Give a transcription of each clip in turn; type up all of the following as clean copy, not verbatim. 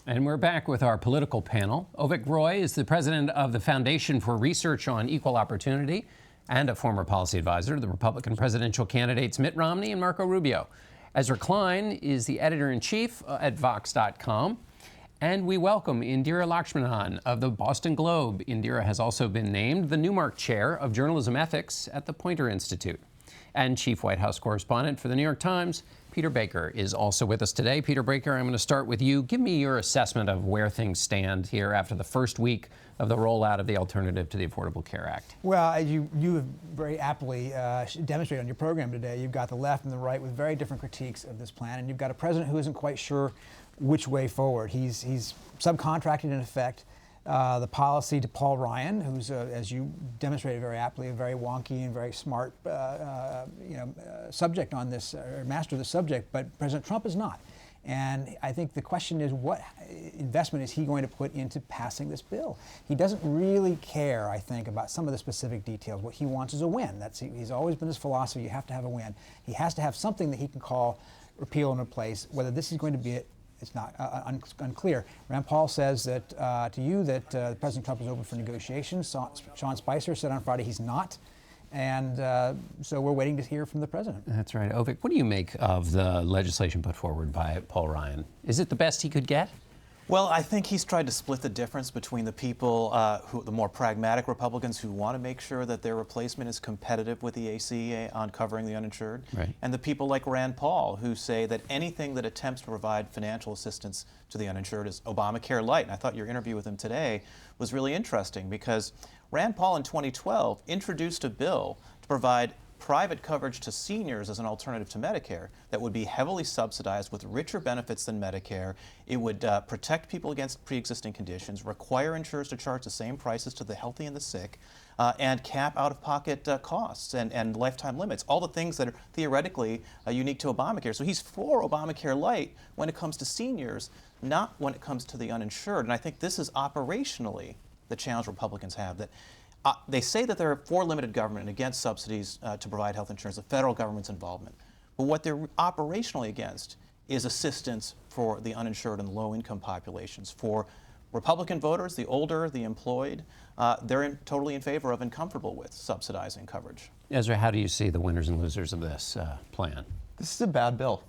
And we're back with our political panel. Avik Roy is the president of the Foundation for Research on Equal Opportunity and a former policy advisor to the Republican presidential candidates Mitt Romney and Marco Rubio. Ezra Klein is the editor-in-chief at Vox.com. And we welcome Indira Lakshamanan of the Boston Globe. Indira has also been named the Newmark Chair of Journalism Ethics at the Poynter Institute. And chief White House correspondent for the New York Times, Peter Baker, is also with us today. Peter Baker, I'm going to start with you. Give me your assessment of where things stand here after the first week of the rollout of the alternative to the Affordable Care Act. Well, as you have very aptly demonstrated on your program today, you've got the left and the right with very different critiques of this plan, and you've got a president who isn't quite sure which way forward. He's subcontracted, in effect, the policy to Paul Ryan, who's, as you demonstrated very aptly, a very wonky and very smart subject on this, or master of the subject, but President Trump is not. And I think the question is, what investment is he going to put into passing this bill? He doesn't really care, I think, about some of the specific details. What he wants is a win. He's always been his philosophy. You have to have a win. He has to have something that he can call repeal and replace. Whether this is going to be it, it's not unclear. Rand Paul says that that President Trump is open for negotiations. Sean Spicer said on Friday he's not. And so we're waiting to hear from the president. That's right. Avik, what do you make of the legislation put forward by Paul Ryan? Is it the best he could get? Well, I think he's tried to split the difference between the people, the more pragmatic Republicans who want to make sure that their replacement is competitive with the ACA on covering the uninsured, right, and the people like Rand Paul who say that anything that attempts to provide financial assistance to the uninsured is Obamacare light. And I thought your interview with him today was really interesting because Rand Paul in 2012 introduced a bill to provide private coverage to seniors as an alternative to Medicare that would be heavily subsidized with richer benefits than Medicare. It would protect people against pre-existing conditions, require insurers to charge the same prices to the healthy and the sick, and cap out-of-pocket costs and lifetime limits, all the things that are theoretically unique to Obamacare. So he's for Obamacare light when it comes to seniors, not when it comes to the uninsured. And I think this is operationally the challenge Republicans have, that they say that they're for limited government and against subsidies to provide health insurance, the federal government's involvement. But what they're operationally against is assistance for the uninsured and low-income populations. For Republican voters, the older, the employed, they're totally in favor of and comfortable with subsidizing coverage. Ezra, how do you see the winners and losers of this plan? This is a bad bill.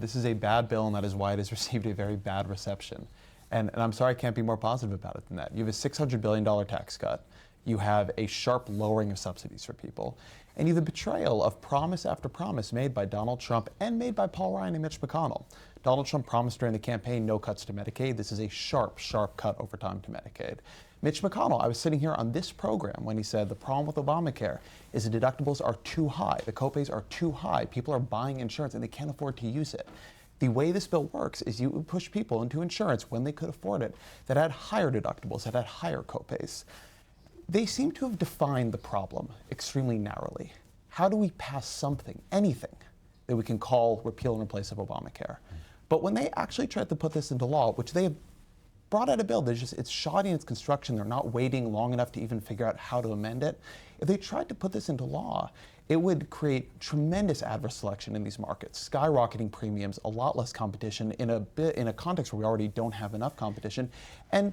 This is a bad bill, and that is why it has received a very bad reception. And I'm sorry I can't be more positive about it than that. You have a $600 billion tax cut. You have a sharp lowering of subsidies for people. And you have the betrayal of promise after promise made by Donald Trump and made by Paul Ryan and Mitch McConnell. Donald Trump promised during the campaign no cuts to Medicaid. This is a sharp, sharp cut over time to Medicaid. Mitch McConnell, I was sitting here on this program when he said the problem with Obamacare is the deductibles are too high. The copays are too high. People are buying insurance and they can't afford to use it. The way this bill works is you push people into insurance when they could afford it that had higher deductibles, that had higher copays. They seem to have defined the problem extremely narrowly. How do we pass something, anything, that we can call repeal and replace of Obamacare? But when they actually tried to put this into law, which they have brought out a bill, it's shoddy in its construction, they're not waiting long enough to even figure out how to amend it. If they tried to put this into law, it would create tremendous adverse selection in these markets, skyrocketing premiums, a lot less competition in a context where we already don't have enough competition, and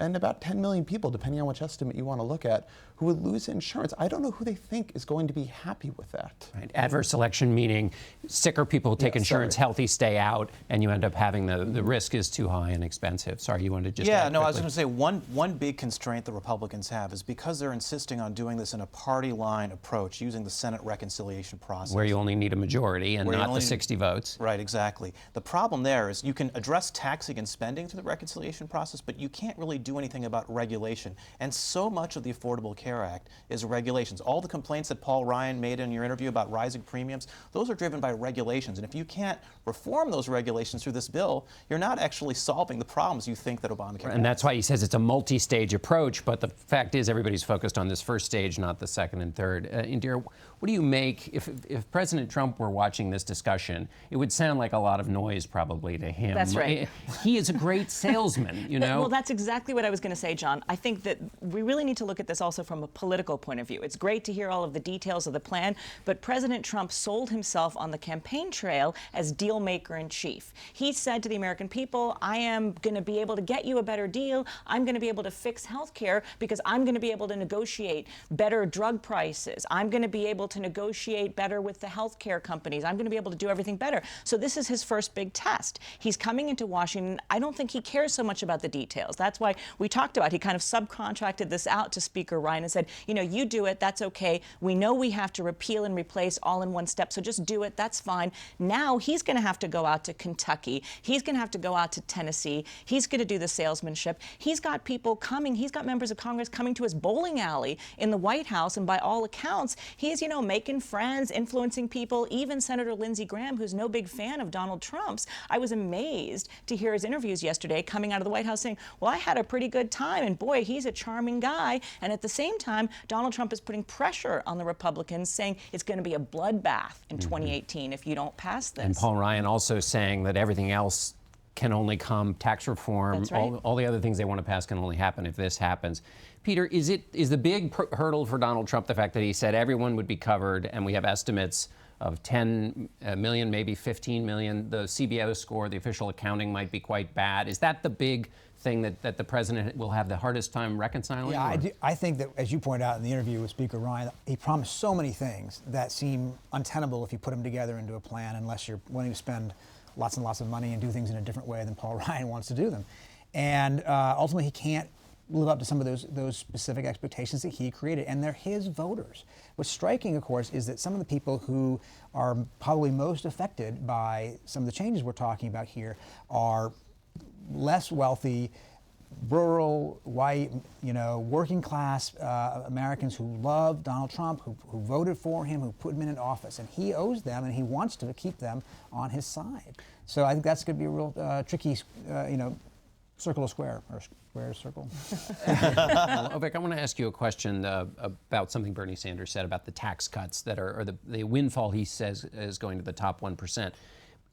about 10 million people, depending on which estimate you want to look at, who would lose insurance. I don't know who they think is going to be happy with that. Right. Adverse selection meaning sicker people take insurance, healthy stay out, and you end up having the risk is too high and expensive. Sorry, you wanted to just add no, quickly. I was going to say one big constraint the Republicans have is because they're insisting on doing this in a party line approach, using the Senate reconciliation process. Where you only need a majority and not the 60 votes. Right, exactly. The problem there is you can address taxing and spending through the reconciliation process, but you can't really do anything about regulation. And so much of the Affordable Care Act is regulations. All the complaints that Paul Ryan made in your interview about rising premiums, those are driven by regulations. And if you can't reform those regulations through this bill, you're not actually solving the problems you think that Obamacare has. And that's why he says it's a multi-stage approach, but the fact is everybody's focused on this first stage, not the second and third. Indira, What do you make, if President Trump were watching this discussion, it would sound like a lot of noise probably to him. That's right. He is a great salesman, you know? Well, that's exactly what I was going to say, John. I think that we really need to look at this also from a political point of view. It's great to hear all of the details of the plan, but President Trump sold himself on the campaign trail as deal maker in chief. He said to the American people, I am going to be able to get you a better deal. I'm going to be able to fix health care because I'm going to be able to negotiate better drug prices. I'm going to be able to negotiate better with the health care companies. I'm going to be able to do everything better. So this is his first big test. He's coming into Washington. I don't think he cares so much about the details. That's why we talked about, he kind of subcontracted this out to Speaker Ryan and said, you know, you do it, that's okay. We know we have to repeal and replace all in one step, so just do it, that's fine. Now he's going to have to go out to Kentucky. He's going to have to go out to Tennessee. He's going to do the salesmanship. He's got people coming. He's got members of Congress coming to his bowling alley in the White House, and by all accounts, he's, you know, making friends, influencing people. Even Senator Lindsey Graham, who's no big fan of Donald Trump's, I was amazed to hear his interviews yesterday coming out of the White House saying, well, I had a pretty good time, and boy, he's a charming guy. And at the same time, Donald Trump is putting pressure on the Republicans, saying it's going to be a bloodbath in 2018 if you don't pass this. And Paul Ryan also saying that everything else can only come, tax reform, That's right. all the other things they want to pass can only happen if this happens. Peter, is the big hurdle for Donald Trump the fact that he said everyone would be covered, and we have estimates of 10 million, maybe 15 million. The CBO score, the official accounting, might be quite bad. Is that the big thing that the president will have the hardest time reconciling? Yeah, I think that, as you pointed out in the interview with Speaker Ryan, he promised so many things that seem untenable if you put them together into a plan, unless you're willing to spend lots and lots of money and do things in a different way than Paul Ryan wants to do them. And ultimately, he can't live up to some of those specific expectations that he created, and they're his voters. What's striking, of course, is that some of the people who are probably most affected by some of the changes we're talking about here are less wealthy, rural, white, you know, working class Americans who love Donald Trump, who voted for him, who put him in office, and he owes them, and he wants to keep them on his side. So I think that's going to be a real tricky, you know, circle to square, or square to circle. Well, Avik, I want to ask you a question about something Bernie Sanders said about the tax cuts that are, or the windfall he says is going to the top 1%.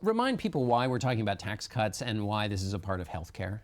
Remind people why we're talking about tax cuts and why this is a part of health care.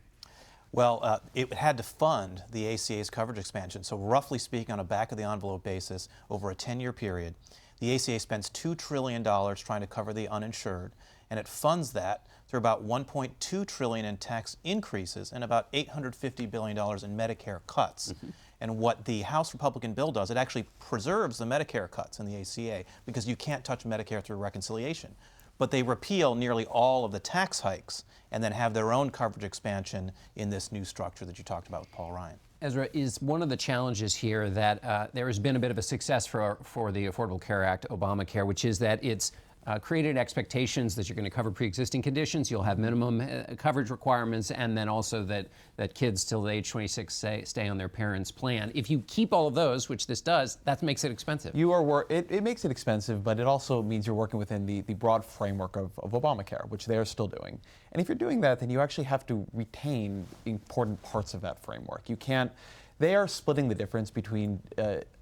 Well, it had to fund the ACA's coverage expansion. So roughly speaking, on a back-of-the-envelope basis, over a 10-year period, the ACA spends $2 trillion trying to cover the uninsured, and it funds that through about $1.2 trillion in tax increases and about $850 billion in Medicare cuts. And what the House Republican bill does, it actually preserves the Medicare cuts in the ACA because you can't touch Medicare through reconciliation. But they repeal nearly all of the tax hikes and then have their own coverage expansion in this new structure that you talked about with Paul Ryan. Ezra, is one of the challenges here that there has been a bit of a success for the Affordable Care Act, Obamacare, which is that it's created expectations that you're going to cover pre-existing conditions, you'll have minimum coverage requirements, and then also that kids till the age 26 stay on their parents' plan. If you keep all of those, which this does, that makes it expensive. It makes it expensive, but it also means you're working within the broad framework of Obamacare, which they are still doing. And if you're doing that, then you actually have to retain important parts of that framework. You can't. They are splitting the difference between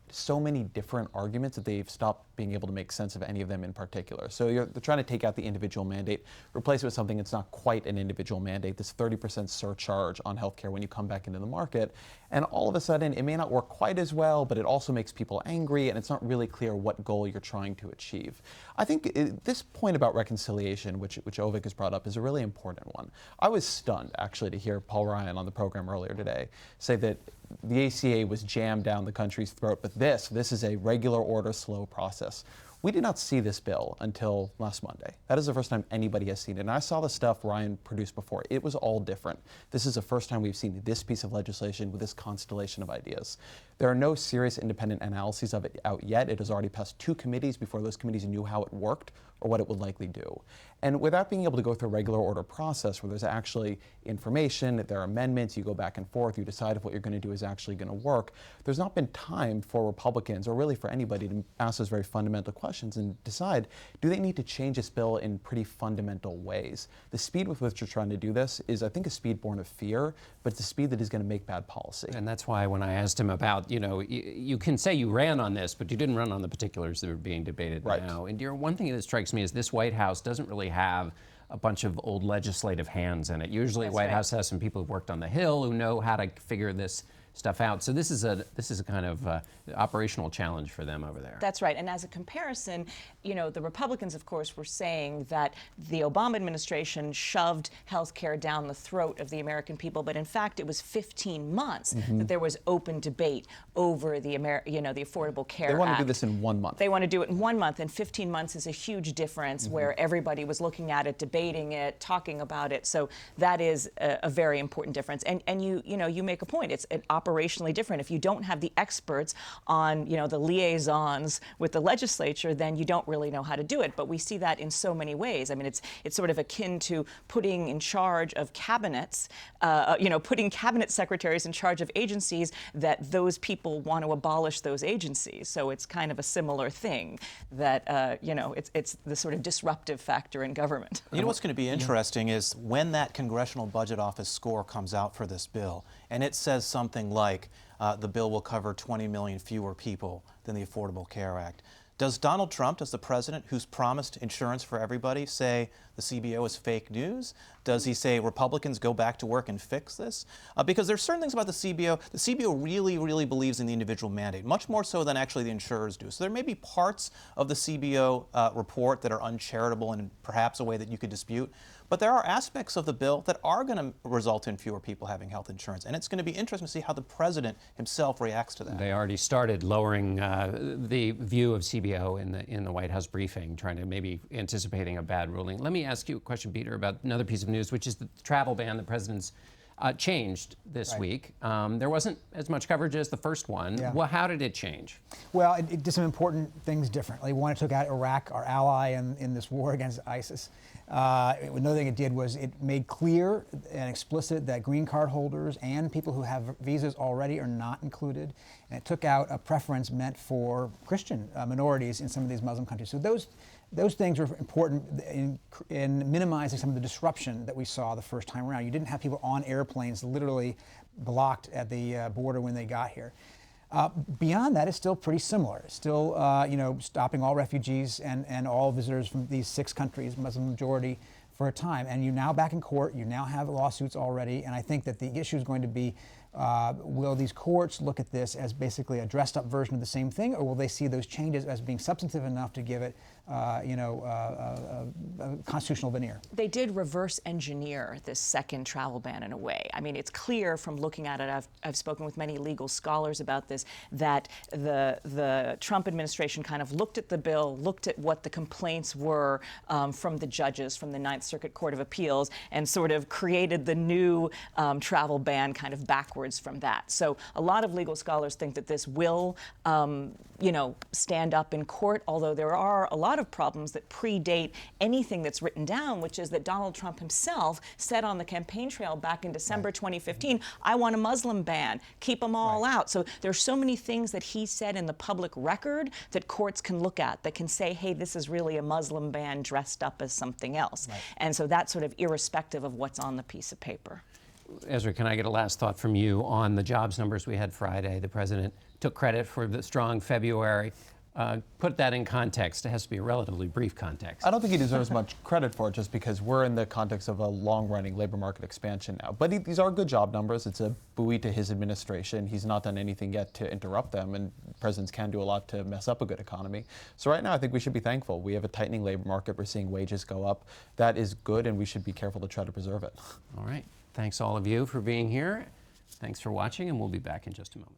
so many different arguments that they've stopped being able to make sense of any of them in particular. So they're trying to take out the individual mandate, replace it with something that's not quite an individual mandate, this 30% surcharge on healthcare when you come back into the market. And all of a sudden, it may not work quite as well, but it also makes people angry, and it's not really clear what goal you're trying to achieve. I think this point about reconciliation, which Avik has brought up, is a really important one. I was stunned, actually, to hear Paul Ryan on the program earlier today say that the ACA was jammed down the country's throat, but this is a regular order, slow process. We did not see this bill until last Monday. That is the first time anybody has seen it. And I saw the stuff Ryan produced before. It was all different. This is the first time we've seen this piece of legislation with this constellation of ideas. There are no serious independent analyses of it out yet. It has already passed 2 committees before those committees knew how it worked or what it would likely do. And without being able to go through a regular order process where there's actually information, there are amendments, you go back and forth, you decide if what you're going to do is actually going to work, there's not been time for Republicans, or really for anybody, to ask those very fundamental questions and decide, do they need to change this bill in pretty fundamental ways? The speed with which you're trying to do this is, I think, a speed born of fear, but it's a speed that is going to make bad policy. And that's why when I asked him about, you can say you ran on this, but you didn't run on the particulars that are being debated now. And one thing that strikes me is this White House doesn't really have a bunch of old legislative hands in it. Usually the White House has some people who've worked on the Hill who know how to figure this stuff out. So this is a kind of operational challenge for them over there. That's right. And as a comparison, the Republicans, of course, were saying that the Obama administration shoved health care down the throat of the American people, but in fact it was 15 months that there was open debate over the the Affordable Care Act. They want to do this in 1 month. They want to do it in 1 month, and 15 months is a huge difference where everybody was looking at it, debating it, talking about it. So that is a very important difference. And you make a point. It's operationally different. If you don't have the experts on the liaisons with the legislature, then you don't really know how to do it. But we see that in so many ways. I mean, it's sort of akin to putting in charge of cabinets, putting cabinet secretaries in charge of agencies that those people want to abolish those agencies. So it's kind of a similar thing that it's the sort of disruptive factor in government. You know what's going to be interesting is when that Congressional Budget Office score comes out for this bill, and it says something like the bill will cover 20 million fewer people than the Affordable Care Act. Does Donald Trump, does the president who's promised insurance for everybody, say the CBO is fake news? Does he say Republicans go back to work and fix this? Because there's certain things about the CBO. The CBO really, really believes in the individual mandate, much more so than actually the insurers do. So there may be parts of the CBO report that are uncharitable and perhaps a way that you could dispute. But there are aspects of the bill that are going to result in fewer people having health insurance. And it's going to be interesting to see how the president himself reacts to that. They already started lowering the view of CBO in the White House briefing, trying to maybe anticipating a bad ruling. Let me ask you a question, Peter, about another piece of news, which is the travel ban the president's changed this week. There wasn't as much coverage as the first one. Yeah. Well, how did it change? Well, it did some important things differently. One, it took out Iraq, our ally in this war against ISIS. Another thing it did was it made clear and explicit that green card holders and people who have visas already are not included. And it took out a preference meant for Christian minorities in some of these Muslim countries. So those things were important in minimizing some of the disruption that we saw the first time around. You didn't have people on airplanes literally blocked at the border when they got here. Beyond that, it's still pretty similar. It's still, stopping all refugees and all visitors from these 6 countries, Muslim majority, for a time. And you're now back in court. You now have lawsuits already. And I think that the issue is going to be, will these courts look at this as basically a dressed-up version of the same thing, or will they see those changes as being substantive enough to give it, a constitutional veneer? They did reverse engineer this second travel ban in a way. I mean, it's clear from looking at it, I've spoken with many legal scholars about this, that the Trump administration kind of looked at the bill, looked at what the complaints were from the judges from the Ninth Circuit Court of Appeals, and sort of created the new travel ban kind of backwards from that. So a lot of legal scholars think that this will, stand up in court, although there are a lot of problems that predate anything that's written down, which is that Donald Trump himself said on the campaign trail back in December 2015, I want a Muslim ban, keep them all out. So there's so many things that he said in the public record that courts can look at that can say, hey, this is really a Muslim ban dressed up as something else. And so that's sort of irrespective of what's on the piece of paper. Ezra, can I get a last thought from you on the jobs numbers we had Friday? The president took credit for the strong February. Put that in context. It has to be a relatively brief context. I don't think he deserves much credit for it just because we're in the context of a long-running labor market expansion now. But these are good job numbers. It's a buoy to his administration. He's not done anything yet to interrupt them, and presidents can do a lot to mess up a good economy. So right now I think we should be thankful. We have a tightening labor market. We're seeing wages go up. That is good, and we should be careful to try to preserve it. All right. Thanks all of you for being here. Thanks for watching, and we'll be back in just a moment.